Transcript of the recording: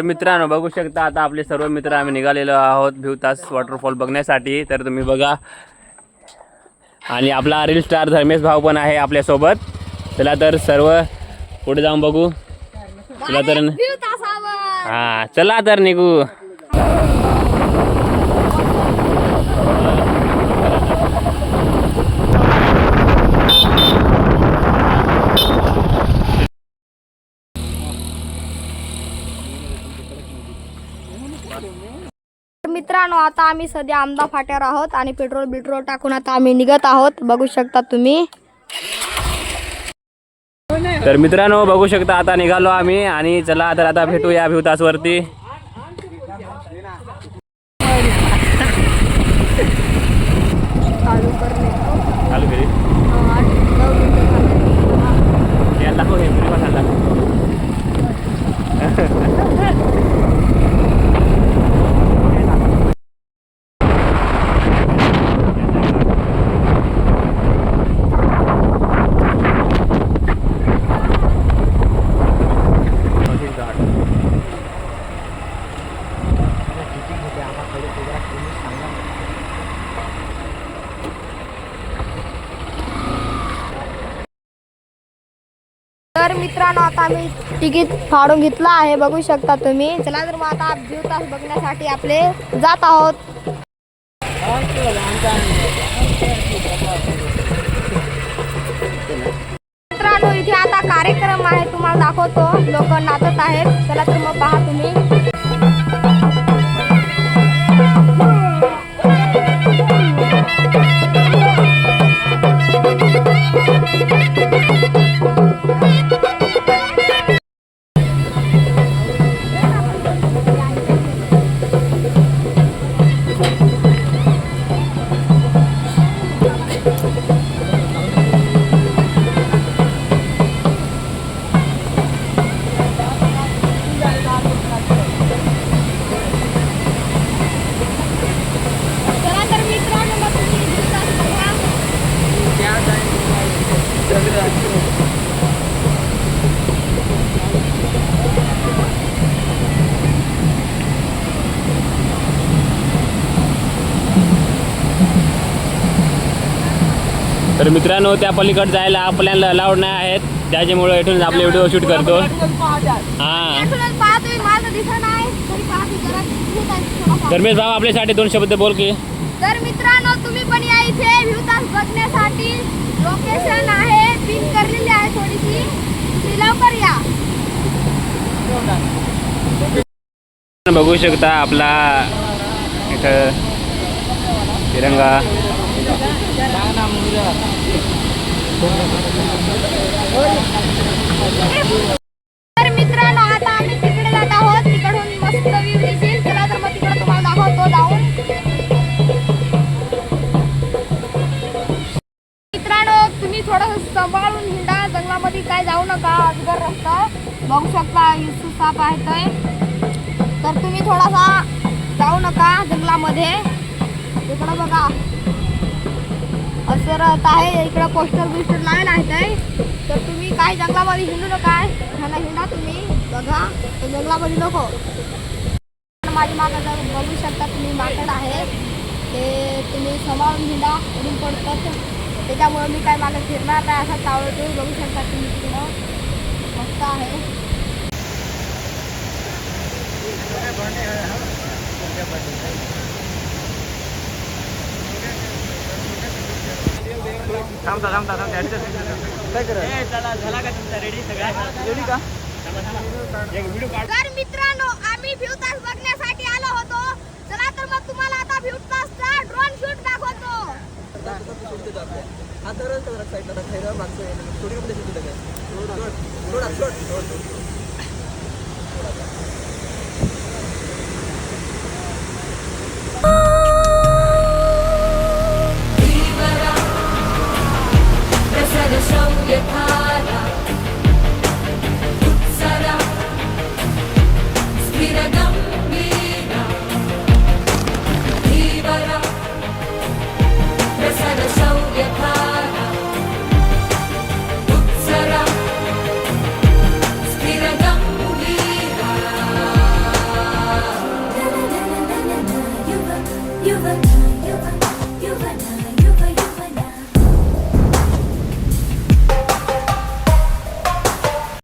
मित्रांनो बघू शकता आता आपले सर्व मित्र आम्ही निघालेलो आहोत भिवतास वॉटरफॉल बघण्यासाठी। तर तुम्ही बघा आणि आपला रील स्टार धर्मेश भाऊ पण आहे आपल्या सोबत। चला तर सर्व पुढे जाऊन बघू। चला तर हां चला तर निघू। मित्रांनो आता आम्ही सध्या आमदा फाट्यावर आहोत आणि पेट्रोल टाकून आता आम्ही निघत आहोत। बघू शकता तुम्ही। तर मित्रांनो बघू शकता आता निघालो आम्ही आणि चला तर आता भेटूया भिवतास वरती। चालू करी याला हो हे पुरी बसायला तर मित्रांनो आता आम्ही तिकीट फाडून घेतला आहे। बघू शकता तुम्ही। चला तर मग आता भिवतास बघण्यासाठी आपले जात आहोत। मित्रांनो इथे आता कार्यक्रम आहे तुम्हाला दाखवतो। लोक नाचत आहेत। चला तर मग पहा तुम्ही। तर मित्रांनो त्या पलीकडे जायला आपल्याला अलाउड नाही आहेत, त्याच्यामुळे इथून आपले व्हिडिओ शूट करतो। हां धर्मेश भाऊ आपल्यासाठी दोन शब्द बोल की। तर मित्रांनो तुम्ही पण या इथे भिवतास बघण्यासाठी। लोकेशन आहे पिन करलेली आहे थोडीशी, तुम्ही लवकर या। बघू शकता आपला इथं तिरंगा। तर मित्रांनो आता आम्ही तिकडे जात आहोत। तिकडून मस्त व्ह्यू दिसेल। चला तर मग तिकडे तुम्हाला दाखवतो जाऊन। मित्रांनो तुम्ही थोडं सांभाळून हिंडा, जंगलामध्ये काय जाऊ नका, अजगर रस्ता बघू शकता युसू साप आहे तर तुम्ही थोडासा जाऊ नका जंगलामध्ये। इकडं बघा असं राहत आहे, इकडं पोस्टर लावलेलं आहे तर तुम्ही काय जंगलामध्ये हिंडू नका। ह्याला हिंडा तुम्ही बघा, तर जंगलामध्ये नको। माझी मागं जर बघू शकता तुम्ही माकड आहे ते तुम्ही सांभाळून हिंडा, उडून पडतात त्याच्यामुळे मी काय मागे फिरणार नाही। असा चावळतो बघू शकता तुम्ही तिकडं मस्त आहे। तर मित्रांनो आम्ही भिवतास बघण्यासाठी आलो होतो। चला तर मग तुम्हाला आता भिवतासचा ड्रोन शूट दाखवतो।